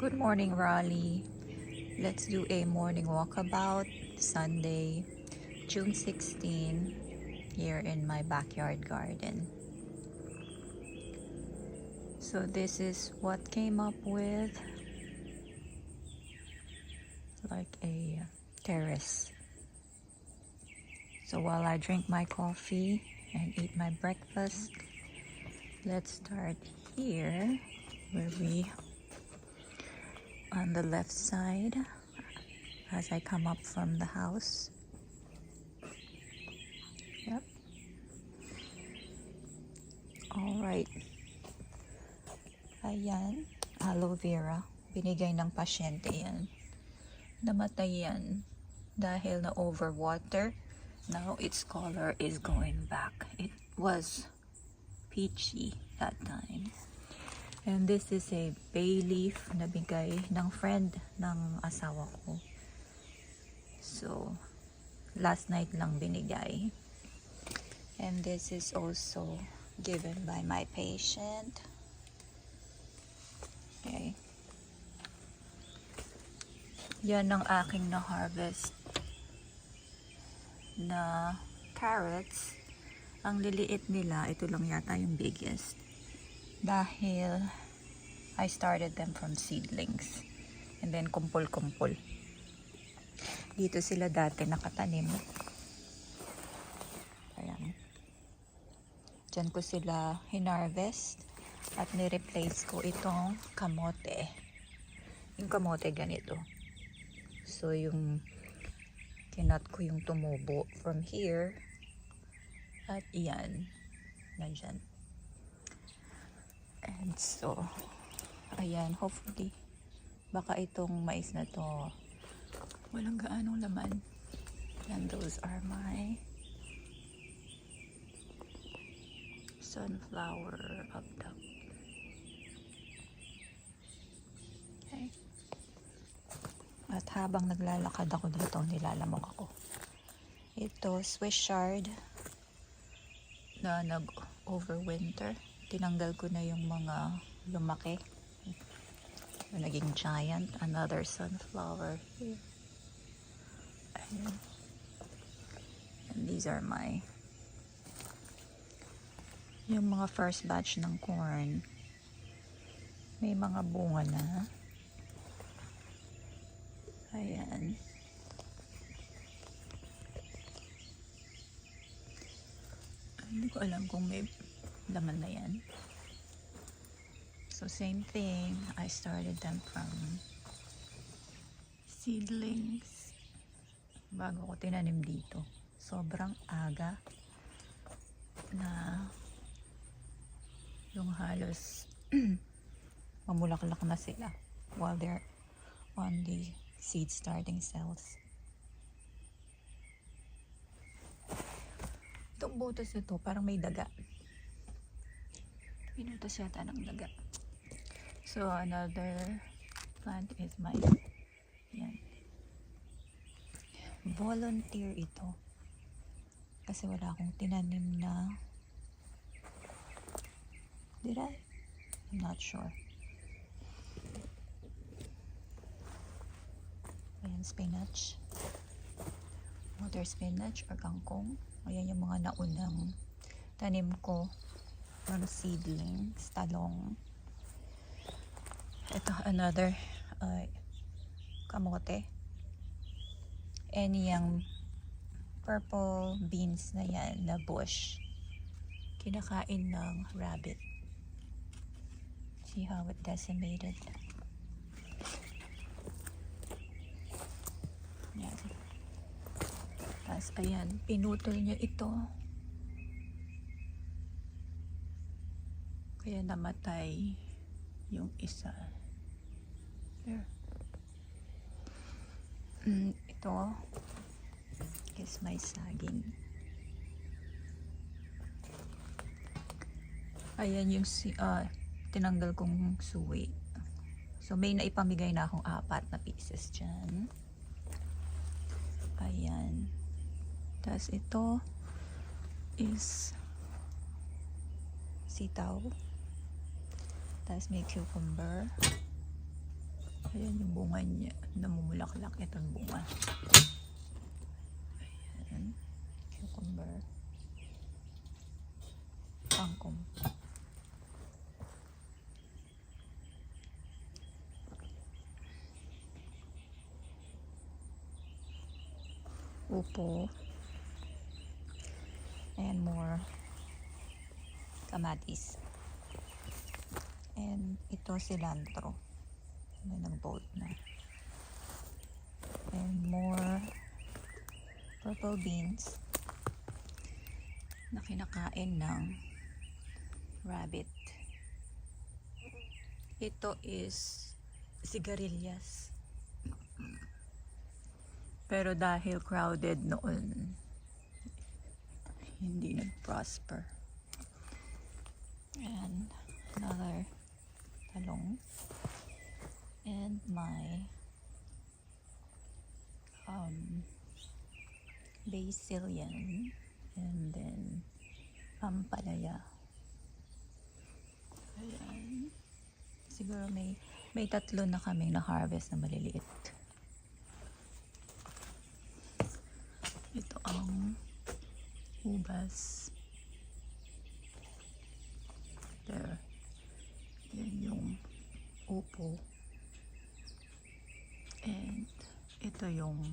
Good morning, Raleigh. Let's do a morning walkabout Sunday, June 16, here in my backyard garden. So this is what came up with, like a terrace. So while I drink my coffee and eat my breakfast, let's start here where we on the left side as I come up from the house. Yep. All right. Ayan, aloe vera. Binigay ng pasyente yan. Namatay yan dahil na overwater. Now its color is going back. It was peachy that time. And this is a bay leaf na bigay ng friend ng asawa ko. So, last night lang binigay. And this is also given by my patient. Okay. Yan ang aking na-harvest na carrots. Ang liliit nila, ito lang yata yung biggest. Dahil I started them from seedlings. And then kumpul-kumpul. Dito sila dati nakatanim. Ayan. Diyan ko sila hinarvest. At ni-replace ko itong kamote. Yung kamote ganito. So yung kinat ko yung tumubo from here. At iyan. Nandyan. And so, ayan, hopefully, baka itong mais na to, walang gaanong laman. And those are my sunflower up top. Okay. At habang naglalakad ako dito, nilalamok ako. Ito, Swiss chard na nag-overwinter. Tinanggal ko na yung mga lumaki. Yung naging giant. Another sunflower here. And these are my yung mga first batch ng corn. May mga bunga na. Ayan. Hindi ko alam kung may laman na yan. So same thing, I started them from seedlings bago ko tinanim dito. Sobrang aga na yung halos mamulaklak na sila while they're on the seed starting cells. Itong butas ito parang may daga. Pinutas yata ng daga. So another plant is my yan. Volunteer ito. Kasi wala akong tinanim na. Did I? I'm not sure. Ayan, spinach. Water spinach or kangkong. Ayan yung mga naunang tanim ko. Mga seedlings, talong. Ito, another kamote. And yung purple beans na yan, na bush. Kinakain ng rabbit. See how it decimated? Yan. Tapos, ayan, pinutol niya ito. Kaya namatay yung isa. Here. Ito is my saging. Ayan yung tinanggal kong suwi. So may naipamigay na akong 4 na pieces dyan. Ayan. Tapos ito is sitaw. Tapos may cucumber. Ayan yung bunga niya. Namumulaklak itong bunga. Ayan. Cucumber. Kangkong. Upo. And more kamatis. And ito cilantro. May nag-bolt na. And more purple beans na kinakain ng rabbit. Ito is sigarilyas. Pero dahil crowded noon, hindi nag-prosper. And another talong. And my basil yan. And then ampalaya. Ayan. Siguro may tatlo na kaming na-harvest na maliliit. Ito ang ubas. There. Yan yung upo. And ito yung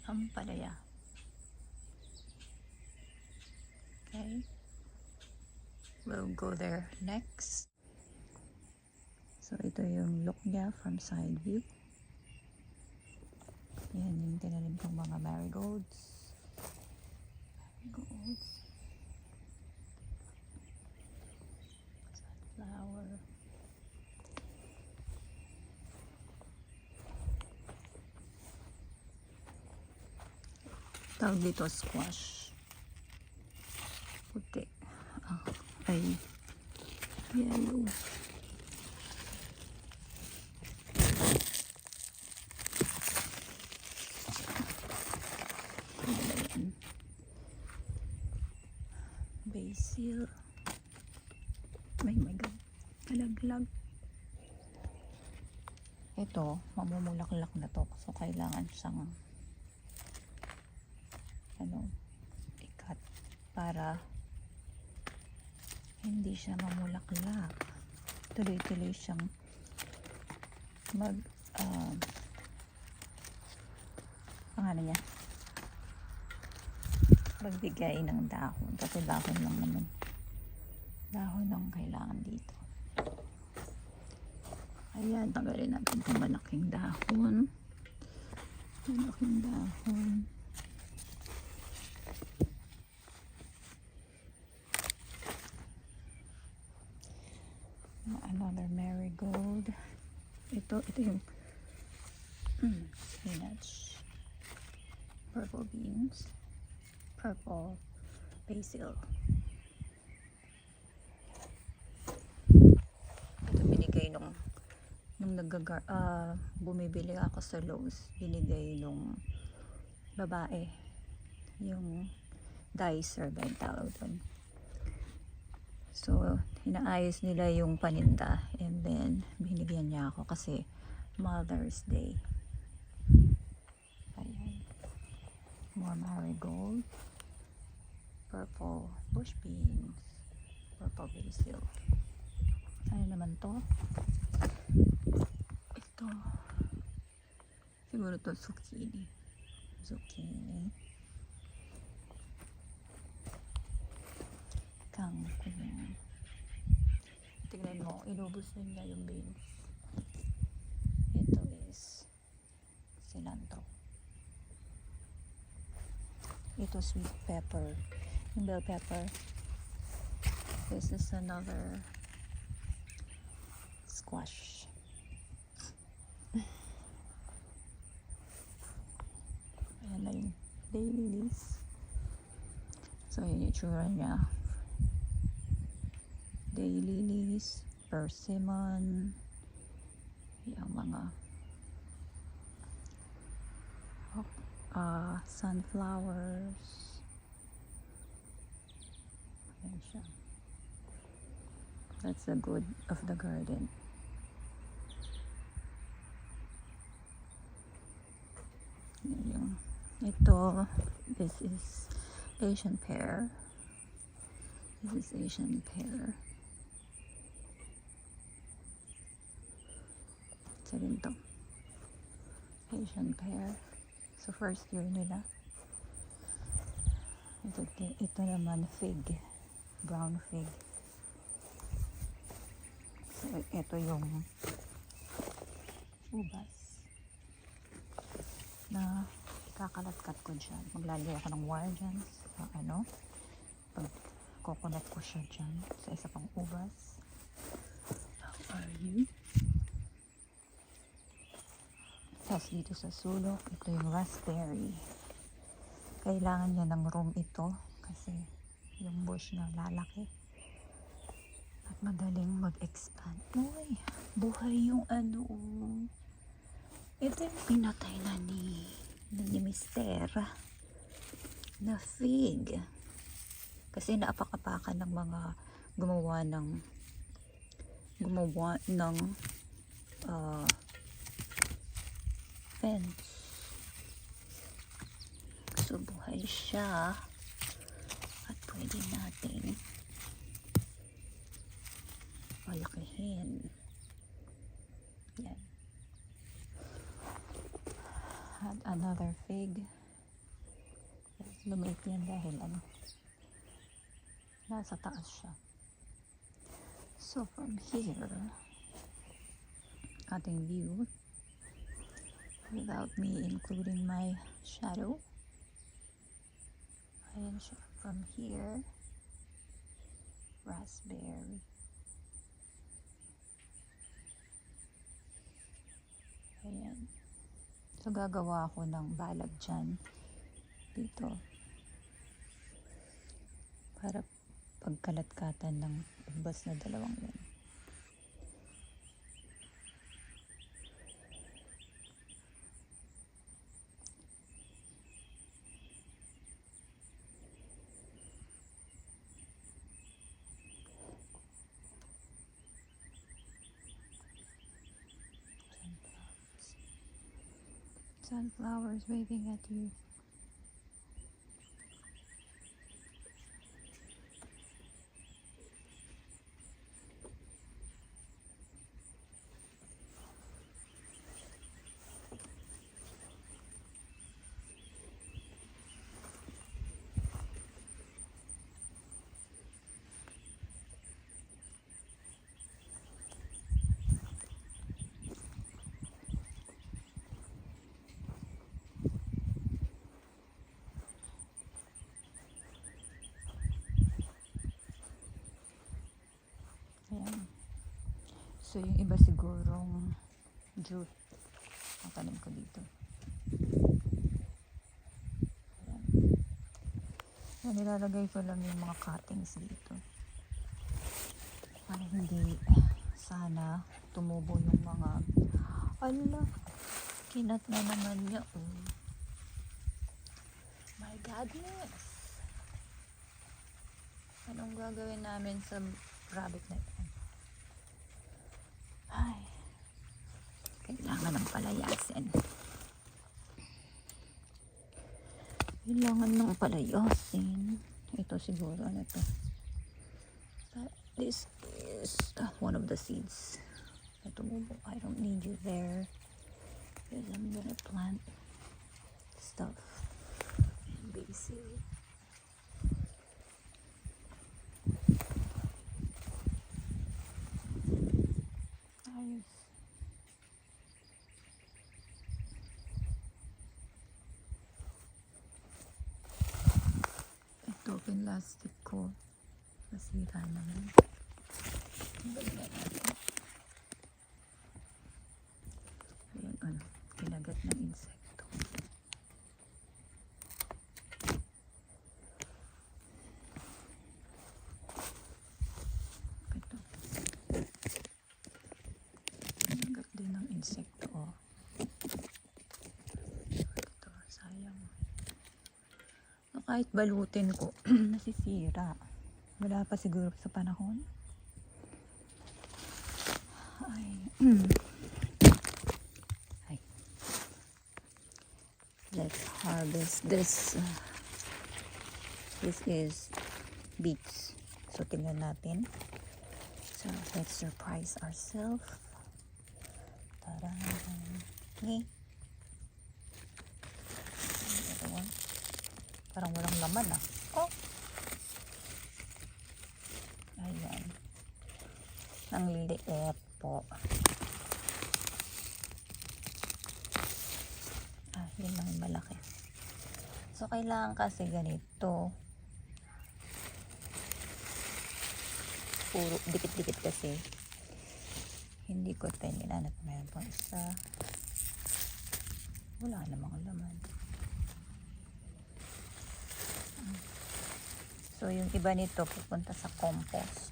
ampalaya. Okay. We'll go there next. So ito yung look niya from side view. Yan yung tinanim kong mga marigolds. Sunflower. Tawag dito squash. Puti. Ay yellow. Basil. My God. Kalaglag. Ito, mamumulaklak na to. So, kailangan siyang ikat para hindi siya mamulaklak. Tuloy-tuloy siyang magbigay ng dahon. Kasi dahon lang naman. Dahon ang kailangan dito. Ayan, tanggalin natin itong malaking dahon. Malaking dahon. Another marigold. Ito yung spinach. Purple beans. Purple basil. Ito binigay nung bumibili ako sa Lowe's. Binigay nung babae. Yung dicer ba yung tawag doon. So, hinaayos nila yung paninda. And then, binigyan niya ako kasi Mother's Day. Ayan. More marigold. Purple bush beans. Purple basil. Ano naman to? Ito. Siguro to zucchini. Zucchini. Kangkong. Tignan mo, inubos na niya yung beans. Ito is cilantro. Ito sweet pepper. Yung bell pepper. This is another squash. Ayan na yung daylilies. So, yun yung itsura niya. Daylilies, persimmon, yung mga sunflowers. Ayan siya. That's the good of the garden. Ito, this is Asian pear. This is Asian pear. Isa rin to. Asian pear. So first year nila. Ito naman fig. Brown fig. So ito yung ubas na ikakalat-kat ko dyan. Maglalagay ako ng wire dyan sa pag coconut ko siya dyan sa isa pang ubas. How are you? Tapos dito sa sulok, ito yung raspberry. Kailangan niya ng room ito kasi yung bush niya lalaki at madaling mag-expand. Uy, buhay yung ito yung pinatay na ni Mister na fig kasi naapak-apakan ng mga gumawa ng fence. So buhay siya at pwede natin palakihin. Yan. At another fig. Lumiit yan dahil nasa taas siya. So from here, ating view without me including my shadow. Ayan siya. From here, raspberry. Ayan. So gagawa ako ng balag dyan dito para pagkalat-katan ng ubas na dalawang yan. Sunflowers waving at you. Ayan. So yung iba sigurong jute ang tanim ko dito. Ayan. So nilalagay ko lang yung mga cuttings dito para hindi sana tumubo yung mga kinat na naman niya. My goodness, anong gagawin namin sa rabbit na ito? Ay, kailangan ng palayasin. Kailangan ng palayasin. Ito siguro, ito. This is one of the seeds. Ito mo, I don't need you there. Because I'm gonna plant stuff. And basil. Ayos. Ito, pinlastic ko. Nasira naman. Balik natin. Ayan, kinagat ng insekto. Ito. Kinagat din ng insekto. Ito, sayang. So, kahit balutin ko, nasisira. Wala pa siguro sa panahon. Ay. Let's harvest this. This is beets. So tingnan natin. So let's surprise ourselves. Tada! Okay. Ito one. Parang walang laman ah. Oh! Ayan. Ang liliit po. Ah, yun lang yung malaki. So, kailangan kasi ganito. Puro, dikit-dikit kasi. Hindi ko tininanap. Mayroon pang isa. Wala namang laman. So, yung iba nito pupunta sa compost.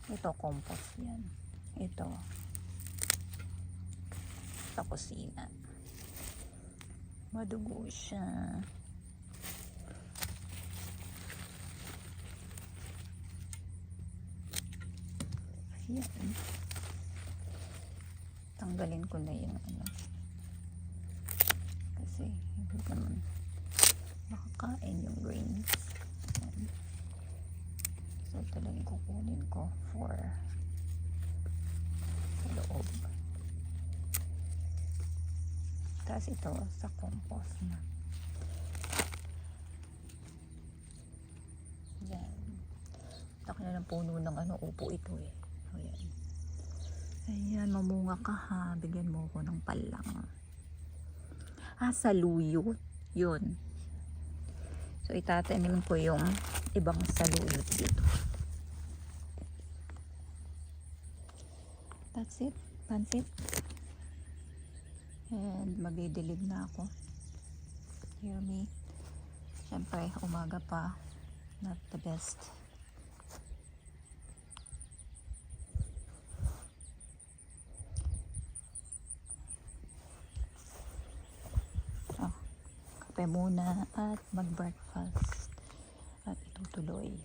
Ito, compost yan. Ito. Sa kusina. Madugo siya. Ayan. Tanggalin ko na yung ano. Kasi hindi naman makakain yung greens. Ayan. So ito lang yung kukunin ko for sa loob. Tapos ito sa compost na. Yan. Laki na ng puno ng ano, upo ito eh. Ayan. Ayan, mamunga ka ha. Bigyan mo ko ng palang. Ah, saluyot. Yun. So, itatanim ko yung ibang saluyot dito. That's it. Pansit. And magdidilig na ako. Hear me. Siyempre, umaga pa. Not the best. Oh, kape muna at mag-breakfast. At itutuloy.